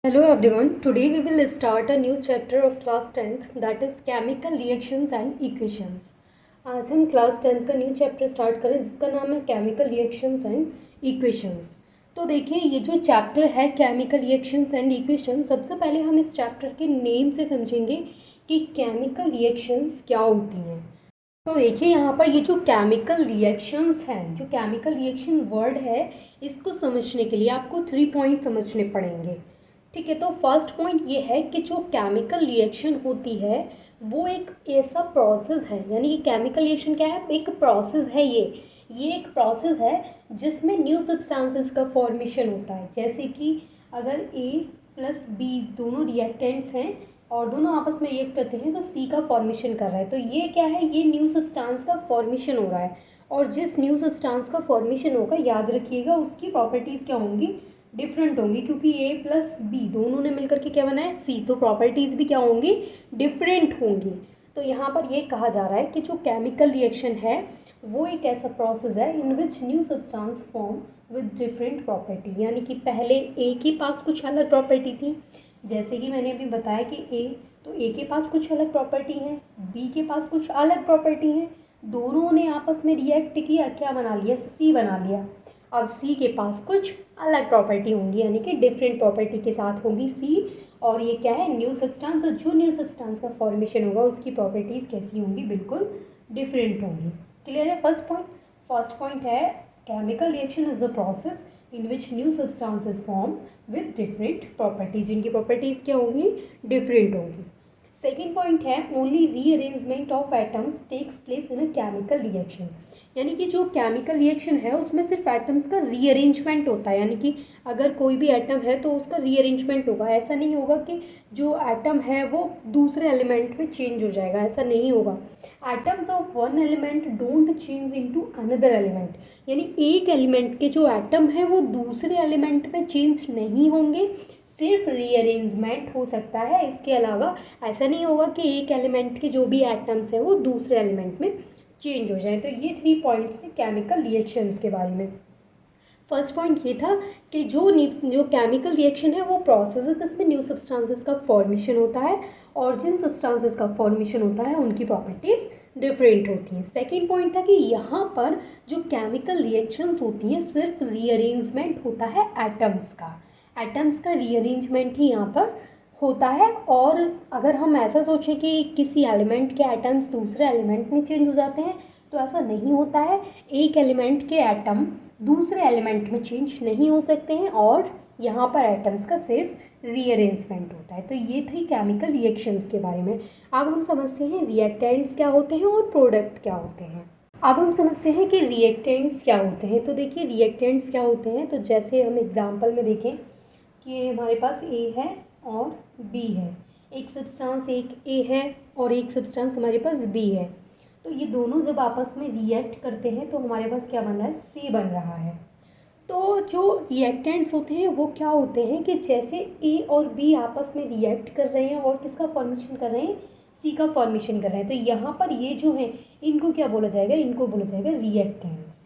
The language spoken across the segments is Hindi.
Hello everyone, today we will start a new chapter of class 10th that is chemical reactions and equations. आज हम क्लास 10th का न्यू चैप्टर स्टार्ट करें जिसका नाम है केमिकल रिएक्शंस एंड इक्वेशंस। तो देखिए ये जो चैप्टर है केमिकल रिएक्शंस एंड इक्वेशंस, सबसे पहले हम इस चैप्टर के नेम से समझेंगे कि केमिकल रिएक्शंस क्या होती हैं। तो देखिए यहाँ पर ये जो केमिकल रिएक्शंस हैं, जो केमिकल रिएक्शन वर्ड है, इसको समझने के लिए आपको 3 पॉइंट समझने पड़ेंगे। ठीक है, तो फर्स्ट पॉइंट ये है कि जो केमिकल रिएक्शन होती है वो एक ऐसा प्रोसेस है, यानी कि केमिकल रिएक्शन क्या है, एक प्रोसेस है। ये एक प्रोसेस है जिसमें न्यू सब्सटेंसेस का फॉर्मेशन होता है। जैसे कि अगर ए प्लस बी दोनों रिएक्टेंट्स हैं और दोनों आपस में रिएक्ट करते हैं तो सी का फॉर्मेशन कर रहा है, तो ये क्या है, ये न्यू सब्सटेंस का फॉर्मेशन हो रहा है। और जिस न्यू सब्सटेंस का फॉर्मेशन होगा, याद रखिएगा, उसकी प्रॉपर्टीज़ क्या होंगी, डिफरेंट होंगी, क्योंकि ए प्लस बी दोनों ने मिलकर के क्या बनाया, सी, तो प्रॉपर्टीज़ भी क्या होंगी, डिफरेंट होंगी। तो यहाँ पर ये कहा जा रहा है कि जो केमिकल रिएक्शन है वो एक ऐसा प्रोसेस है in which new substance form with different property, यानी कि पहले ए के पास कुछ अलग प्रॉपर्टी थी, जैसे कि मैंने अभी बताया कि ए, तो ए के पास कुछ अलग प्रॉपर्टी है, बी के पास कुछ अलग प्रॉपर्टी है, दोनों ने आपस में रिएक्ट किया, क्या बना लिया, सी बना लिया। अब सी के पास कुछ अलग प्रॉपर्टी होंगी, यानी कि डिफरेंट प्रॉपर्टी के साथ होगी सी, और ये क्या है, न्यू सब्सटेंस। तो जो न्यू सब्सटेंस का फॉर्मेशन होगा उसकी प्रॉपर्टीज़ कैसी होंगी, बिल्कुल डिफरेंट होंगी। क्लियर है फर्स्ट पॉइंट है chemical reaction is a process in which new substances form with different properties, जिनकी प्रॉपर्टीज़ क्या होंगी, डिफरेंट होंगी। सेकेंड पॉइंट है only rearrangement of atoms takes place in a chemical reaction, यानी कि जो केमिकल रिएक्शन है उसमें सिर्फ एटम्स का रीअरेंजमेंट होता है, यानी कि अगर कोई भी एटम है तो उसका रीअरेंजमेंट होगा। ऐसा नहीं होगा कि जो एटम है वो दूसरे एलिमेंट में चेंज हो जाएगा, ऐसा नहीं होगा। Atoms of one element don't change into another element, यानी एक एलिमेंट के जो एटम है वो दूसरे एलिमेंट में चेंज नहीं होंगे, सिर्फ रीअरेंजमेंट हो सकता है। इसके अलावा ऐसा नहीं होगा कि एक एलिमेंट के जो भी एटम्स हैं वो दूसरे एलिमेंट में चेंज हो जाए। तो ये 3 पॉइंट्स हैं केमिकल रिएक्शंस के बारे में। फर्स्ट पॉइंट ये था कि जो केमिकल रिएक्शन है वो प्रोसेस है जिसमें न्यू सब्सटेंसेस का फॉर्मेशन होता है, और जिन सब्सटेंसेस का फॉर्मेशन होता है उनकी प्रॉपर्टीज़ डिफरेंट होती हैं। सेकेंड पॉइंट था कि यहाँ पर जो केमिकल रिएक्शंस होती हैं सिर्फ रीअरेंजमेंट होता है एटम्स का रीअरेंजमेंट ही यहाँ पर होता है। और अगर हम ऐसा सोचें कि किसी एलिमेंट के एटम्स दूसरे एलिमेंट में चेंज हो जाते हैं, तो ऐसा नहीं होता है। एक एलिमेंट के एटम दूसरे एलिमेंट में चेंज नहीं हो सकते हैं, और यहाँ पर एटम्स का सिर्फ रीअरेंजमेंट होता है। तो ये थी केमिकल रिएक्शंस के बारे में। अब हम समझते हैं रिएक्टेंट्स क्या होते हैं और प्रोडक्ट क्या होते हैं। अब हम समझते हैं कि रिएक्टेंट्स क्या होते हैं। तो देखिए रिएक्टेंट्स क्या होते हैं, तो जैसे हम एग्जाम्पल में देखें कि हमारे पास ए है और बी है, एक सब्सटेंस एक ए है और एक सब्सटेंस हमारे पास बी है। तो ये दोनों जब आपस में रिएक्ट करते हैं तो हमारे पास क्या बन रहा है, सी बन रहा है। तो जो रिएक्टेंट्स होते हैं वो क्या होते हैं कि जैसे ए और बी आपस में रिएक्ट कर रहे हैं और किसका फॉर्मेशन कर रहे हैं, सी का फॉर्मेशन कर रहे हैं, तो यहाँ पर ये जो है इनको क्या बोला जाएगा, इनको बोला जाएगा रिएक्टेंट्स।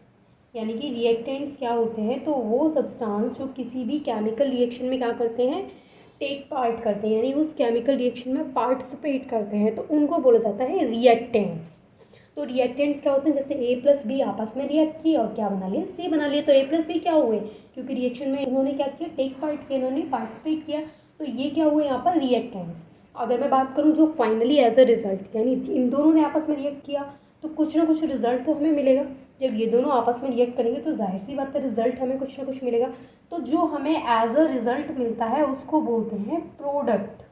यानी कि रिएक्टेंट्स क्या होते हैं, तो वो सब्सटेंस जो किसी भी केमिकल रिएक्शन में क्या करते हैं, टेक पार्ट करते हैं, यानी उस केमिकल रिएक्शन में पार्टिसिपेट करते हैं, तो उनको बोला जाता है रिएक्टेंट्स। तो रिएक्टेंट्स क्या होते हैं, जैसे ए प्लस बी आपस में रिएक्ट किए और क्या बना लिया, सी बना लिया। तो ए प्लस बी क्या हुए, क्योंकि रिएक्शन में इन्होंने क्या किया, टेक पार्ट किया, इन्होंने पार्टिसिपेट किया, तो ये क्या हुए यहाँ पर रिएक्टेंट्स। अगर मैं बात करूँ जो फाइनली एज अ रिजल्ट, यानी इन दोनों ने आपस में रिएक्ट किया तो कुछ ना कुछ रिजल्ट तो हमें मिलेगा। जब ये दोनों आपस में रिएक्ट करेंगे तो जाहिर सी बात है रिजल्ट हमें कुछ ना कुछ मिलेगा। तो जो हमें एज अ रिजल्ट मिलता है उसको बोलते हैं प्रोडक्ट।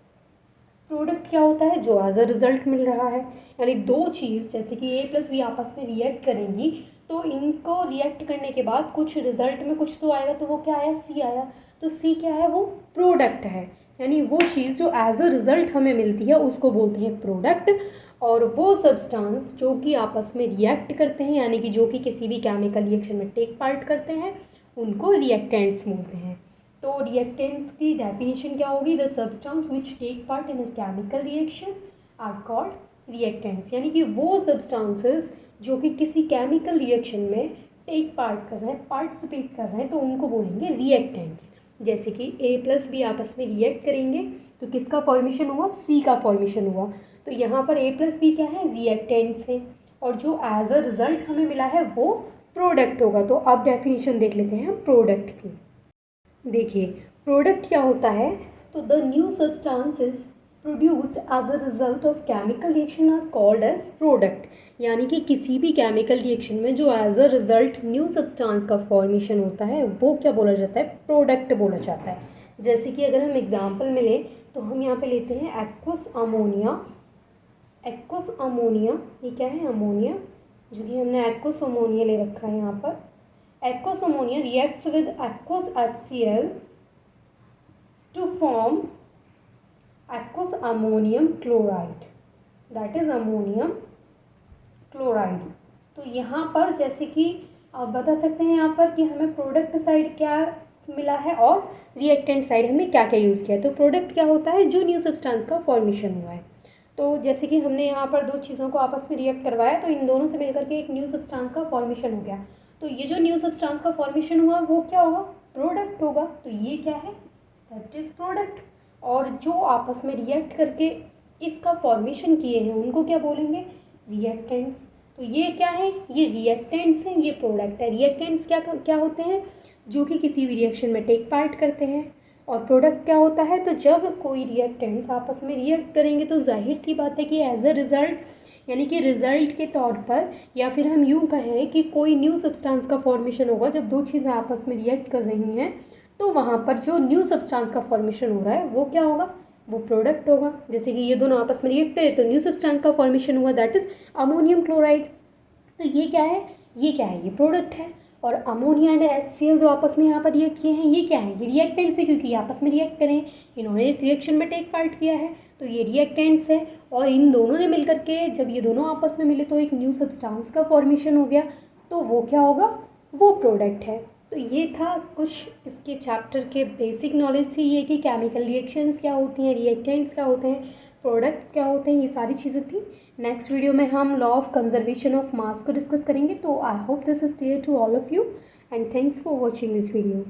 प्रोडक्ट क्या होता है, जो एज अ रिजल्ट मिल रहा है, यानी दो चीज़ जैसे कि ए प्लस बी आपस में रिएक्ट करेंगी तो इनको रिएक्ट करने के बाद कुछ रिजल्ट में कुछ तो आएगा, तो वो क्या आया, सी आया। तो सी क्या है, वो प्रोडक्ट है, यानी वो चीज़ जो एज अ रिजल्ट हमें मिलती है उसको बोलते हैं प्रोडक्ट। और वो सब्सटेंस जो कि आपस में रिएक्ट करते हैं, यानी कि जो कि किसी भी केमिकल रिएक्शन में टेक पार्ट करते हैं, उनको रिएक्टेंट्स बोलते हैं। तो रिएक्टेंट्स की डेफिनेशन क्या होगी, the substance which take part in a chemical reaction are called reactants, यानी कि वो सब्सटेंसेस जो कि किसी केमिकल रिएक्शन में टेक पार्ट कर रहे हैं, पार्टिसिपेट कर रहे हैं, तो उनको बोलेंगे रिएक्टेंट्स। जैसे कि A प्लस बी आपस में रिएक्ट करेंगे तो किसका फॉर्मेशन हुआ, C का फॉर्मेशन हुआ। तो यहाँ पर A प्लस बी क्या है, रिएक्टेंट्स हैं, और जो एज अ रिजल्ट हमें मिला है वो प्रोडक्ट होगा। तो अब डेफिनेशन देख लेते हैं हम प्रोडक्ट की। देखिए प्रोडक्ट क्या होता है, तो the new substances produced as a result of chemical reaction are called as product. यानी कि किसी भी केमिकल रिएक्शन में जो as a result new substance का फॉर्मेशन होता है वो क्या बोला जाता है, प्रोडक्ट बोला जाता है। जैसे कि अगर हम एग्जांपल में लें तो हम यहाँ पे लेते हैं एक्वस अमोनिया। एक्वस अमोनिया ये क्या है, अमोनिया, जो कि हमने एक्वस अमोनिया ले रखा है यहाँ पर। Aqueous ammonia reacts with aqueous HCl to form aqueous ammonium chloride, that is ammonium chloride। तो यहाँ पर जैसे कि आप बता सकते हैं यहाँ पर कि हमें प्रोडक्ट साइड क्या मिला है और रिएक्टेंट साइड हमने क्या क्या यूज़ किया है। तो प्रोडक्ट क्या होता है, जो न्यू सब्सटेंस का फॉर्मेशन हुआ है। तो जैसे कि हमने यहाँ पर दो चीज़ों को आपस में रिएक्ट करवाया तो इन दोनों से मिलकर के एक न्यू सब्सटेंस का फॉर्मेशन हो गया। तो ये जो न्यू सब्सटेंस का फॉर्मेशन हुआ वो क्या होगा, प्रोडक्ट होगा। तो ये क्या है, दैट इज प्रोडक्ट। और जो आपस में रिएक्ट करके इसका फॉर्मेशन किए हैं उनको क्या बोलेंगे, रिएक्टेंट्स। तो ये क्या है, ये रिएक्टेंट्स हैं, ये प्रोडक्ट है। रिएक्टेंट्स क्या क्या होते हैं, जो कि किसी भी रिएक्शन में टेक पार्ट करते हैं। और प्रोडक्ट क्या होता है, तो जब कोई रिएक्टेंट्स आपस में रिएक्ट करेंगे तो जाहिर सी बात है कि एज अ रिज़ल्ट, यानी कि रिज़ल्ट के तौर पर, या फिर हम यूँ कहें कि कोई न्यू सब्सटेंस का फॉर्मेशन होगा। जब दो चीज़ें आपस में रिएक्ट कर रही हैं तो वहाँ पर जो न्यू सब्सटेंस का फॉर्मेशन हो रहा है वो क्या होगा, वो प्रोडक्ट होगा। जैसे कि ये दोनों आपस में रिएक्ट करे तो न्यू सब्सटेंस का फॉर्मेशन हुआ, दैट इज़ अमोनियम क्लोराइड। तो ये क्या है, ये क्या है, ये प्रोडक्ट है। और अमोनिया एंड HCl जो आपस में यहाँ पर रिएक्ट किए हैं ये क्या है, ये रिएक्टेंट्स है, क्योंकि ये आपस में रिएक्ट करें, इन्होंने इस रिएक्शन में टेक पार्ट किया है तो ये रिएक्टेंट्स है। और इन दोनों ने मिलकर के जब ये दोनों आपस में मिले तो एक न्यू सब्सटेंस का फॉर्मेशन हो गया, तो वो क्या होगा, वो प्रोडक्ट है। तो ये था कुछ इसके चैप्टर के बेसिक नॉलेज से, ये कि केमिकल रिएक्शंस क्या होती हैं, रिएक्टेंट्स क्या होते हैं, प्रोडक्ट्स क्या होते हैं, ये सारी चीज़ें थी। नेक्स्ट वीडियो में हम law of conservation of mass को डिस्कस करेंगे। तो I hope this is clear to all of you and thanks for watching this video.